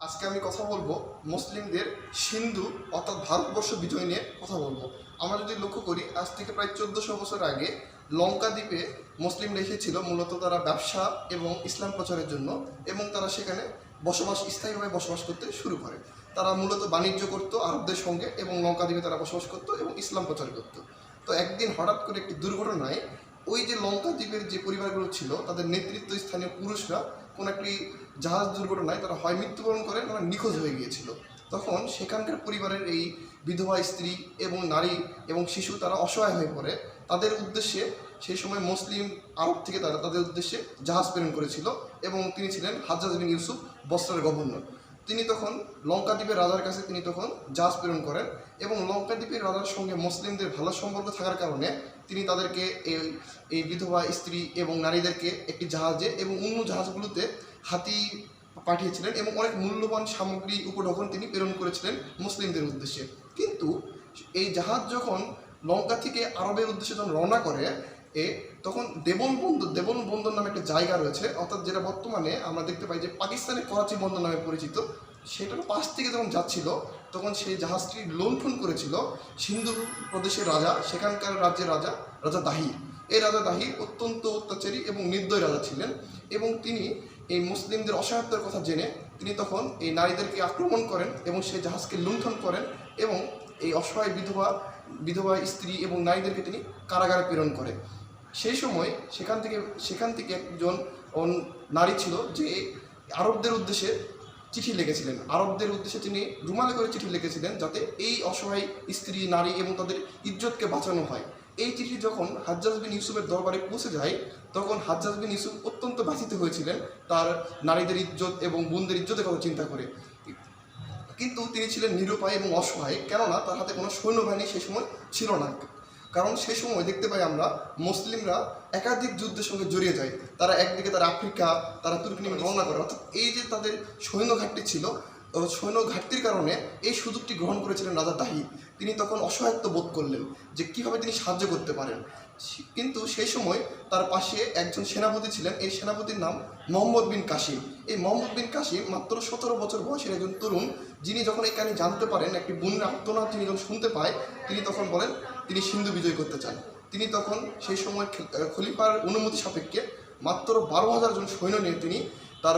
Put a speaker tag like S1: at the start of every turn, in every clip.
S1: আজকে আমি কথা বলবো মুসলিমদের সিন্ধু অর্থাৎ ভারতবর্ষ বিজয় নিয়ে কথা বলবো। আমরা যদি লক্ষ্য করি, আজ থেকে প্রায় 1400 বছর আগে লঙ্কা দ্বীপে মুসলিমরা এসেছিল মূলত তারা ব্যবসা এবং ইসলাম প্রচারের জন্য, এবং তারা সেখানে স্থায়ীভাবে বসবাস করতে শুরু করে। তারা মূলত বাণিজ্য করত আরবদের সঙ্গে এবং লঙ্কা দ্বীপে তারা বসবাস করত এবং ইসলাম প্রচার করত। তো একদিন হঠাৎ করে একটি দুর্ঘটনায় ওই যে লঙ্কা দ্বীপের যে পরিবারগুলো ছিল তাদের নেতৃত্ব স্থানীয় পুরুষরা কোনো একটি জাহাজ দুর্ঘটনায় তারা হয় মৃত্যুবরণ করে না নিখোঁজ হয়ে গিয়েছিল। তখন সেখানকার পরিবারের এই বিধবা স্ত্রী এবং নারী এবং শিশু তারা অসহায় হয়ে পড়ে। তাদের উদ্দেশ্যে সেই সময় মুসলিম আরব থেকে তারা তাদের উদ্দেশ্যে জাহাজ প্রেরণ করেছিল, এবং তিনি ছিলেন হাজ্জাজ বিন ইউসুফ বসরার গভর্নর। তিনি তখন লঙ্কা দ্বীপের রাজার কাছে তিনি তখন জাহাজ প্রেরণ করেন, এবং লঙ্কা দ্বীপের রাজার সঙ্গে মুসলিমদের ভালো সম্পর্ক থাকার কারণে তিনি তাদেরকে এই বিধবা স্ত্রী এবং নারীদেরকে একটি জাহাজে এবং অন্য জাহাজগুলোতে হাতি পাঠিয়েছিলেন এবং অনেক মূল্যবান সামগ্রী উপঢৌকন তিনি প্রেরণ করেছিলেন মুসলিমদের উদ্দেশ্যে। কিন্তু এই জাহাজ যখন লঙ্কা থেকে আরবের উদ্দেশ্যে যখন রওনা করে তখন দেবন বন্দর নামে একটা জায়গা রয়েছে, অর্থাৎ যেটা বর্তমানে আমরা দেখতে পাই যে পাকিস্তানের করাচি বন্দর নামে পরিচিত। সেটার পাশ থেকে যখন যাচ্ছিল তখন সেই জাহাজটি লুণ্ঠন করেছিল সিন্ধু প্রদেশের রাজা, সেখানকার রাজ্যের রাজা দাহির। এই রাজা দাহির অত্যন্ত অত্যাচারী এবং নির্দয় রাজা ছিলেন, এবং তিনি এই মুসলিমদের অসহায়তার কথা জেনে তিনি তখন এই নারীদেরকে আক্রমণ করেন এবং সেই জাহাজকে লুণ্ঠন করেন, এবং এই অসহায় বিধবা স্ত্রী এবং নারীদেরকে তিনি কারাগারে প্রেরণ করে। সেই সময় সেখান থেকে একজন নারী ছিল যে আরবদের উদ্দেশ্যে চিঠি লিখেছিলেন। আরবদের উদ্দেশ্যে তিনি রুমালে করে চিঠি লিখেছিলেন যাতে এই অসহায় স্ত্রী নারী এবং তাদের ইজ্জতকে বাঁচানো হয়। এই চিঠি যখন হাজ্জাজ বিন ইউসুফের দরবারে পৌঁছে যায় তখন হাজ্জাজ বিন ইউসুফ অত্যন্ত ব্যথিত হয়েছিলেন তার নারীদের ইজ্জত এবং বোনদের ইজ্জতের কথা চিন্তা করে। কিন্তু তিনি ছিলেন নিরুপায় এবং অসহায়, কেননা তার হাতে কোনো সৈন্যবাহিনী সে সময় ছিল না। কারণ সে সময় দেখতে পাই আমরা মুসলিমরা একাধিক যুদ্ধের সঙ্গে জড়িয়ে যায়। তারা একদিকে তারা আফ্রিকা, তারা তুর্কি নিয়ে রওনা করে, অর্থাৎ এই যে তাদের সৈন্য ঘাটতি ছিল, সৈন্য ঘাটতির কারণে এই সুযোগটি গ্রহণ করেছিলেন রাজা দাহির। তিনি তখন অসহায়ত্ব বোধ করলেন যে কীভাবে তিনি সাহায্য করতে পারেন। কিন্তু সেই সময় তার পাশে একজন সেনাপতি ছিলেন, এই সেনাপতির নাম মোহাম্মদ বিন কাসিম। এই মোহাম্মদ বিন কাসিম মাত্র 17 বছর বয়সের একজন তরুণ, যিনি যখন এই কাহিনী জানতে পারেন, একটি বোনের আর্তনাদ তিনি যখন শুনতে পায়, তিনি তখন বলেন তিনি সিন্ধু বিজয় করতে চান। তিনি তখন সেই সময় খলিফার অনুমতি সাপেক্ষে মাত্র 12,000 জন সৈন্য নিয়ে তিনি তার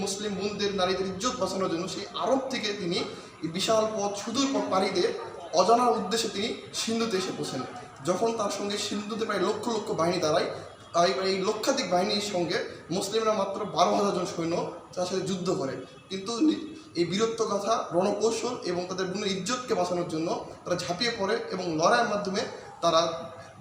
S1: মুসলিম বোনদের নারীদের ইজ্জত বাঁচানোর জন্য সেই আরব থেকে তিনি বিশাল পথ সুদূর পথ পাড়ি দিয়ে অজানার উদ্দেশ্যে তিনি সিন্ধুতে এসে পৌঁছেন। যখন তার সঙ্গে সিন্ধুতে প্রায় লক্ষ লক্ষ বাহিনী দাঁড়ায়, এই লক্ষাধিক বাহিনীর সঙ্গে মুসলিমরা মাত্র 12,000 জন সৈন্য তার সাথে যুদ্ধ করে। কিন্তু এই বীরত্বগাথা, রণকৌশল এবং তাদের বোনের ইজ্জতকে বাঁচানোর জন্য তারা ঝাঁপিয়ে পড়ে এবং লড়াইয়ের মাধ্যমে তারা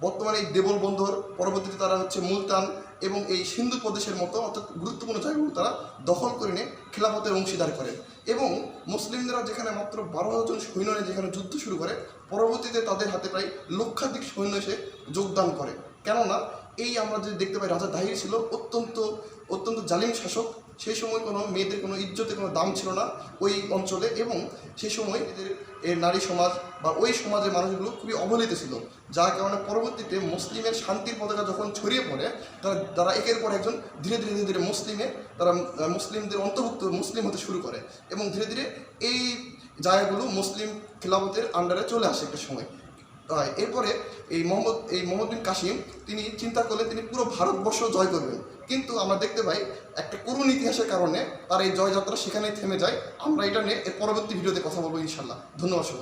S1: বর্তমানে এই দেবল বন্দর, পরবর্তীতে তারা মুলতান এবং এই সিন্ধু প্রদেশের মতো অর্থাৎ গুরুত্বপূর্ণ জায়গাগুলো তারা দখল করে নিয়ে খেলাফতের অংশীদার করে। এবং মুসলিমরা যেখানে মাত্র 12,000 জন সৈন্য নিয়ে যেখানে যুদ্ধ শুরু করে, পরবর্তীতে তাদের হাতে প্রায় লক্ষাধিক সৈন্য এসে যোগদান করে। কেননা আমরা যদি দেখতে পাই রাজা দাহির ছিল অত্যন্ত জালিম শাসক। সেই সময় কোনো মেয়েদের কোনো ইজ্জতের কোনো দাম ছিল না ওই অঞ্চলে, এবং সেই সময় এদের নারী সমাজ বা ওই সমাজের মানুষগুলো খুবই অবহেলিত ছিল, যার কারণে পরবর্তীতে মুসলিমের শান্তির পতাকা যখন ছড়িয়ে পড়ে তারা একের পর একজন ধীরে ধীরে তারা মুসলিমদের অন্তর্ভুক্ত মুসলিম হতে শুরু করে, এবং ধীরে ধীরে এই জায়গাগুলো মুসলিম খেলাফতের আন্ডারে চলে আসে একটা সময়। এরপরে এই মোহাম্মদ বিন কাসিম তিনি চিন্তা করলেন তিনি পুরো ভারতবর্ষ জয় করবেন। কিন্তু আমরা দেখতে পাই একটা করুণ ইতিহাসের কারণে তার এই জয়যাত্রা সেখানেই থেমে যায়। আমরা এটা নিয়ে এর পরবর্তী ভিডিওতে কথা বলবো ইনশাল্লাহ। ধন্যবাদ সকলকে।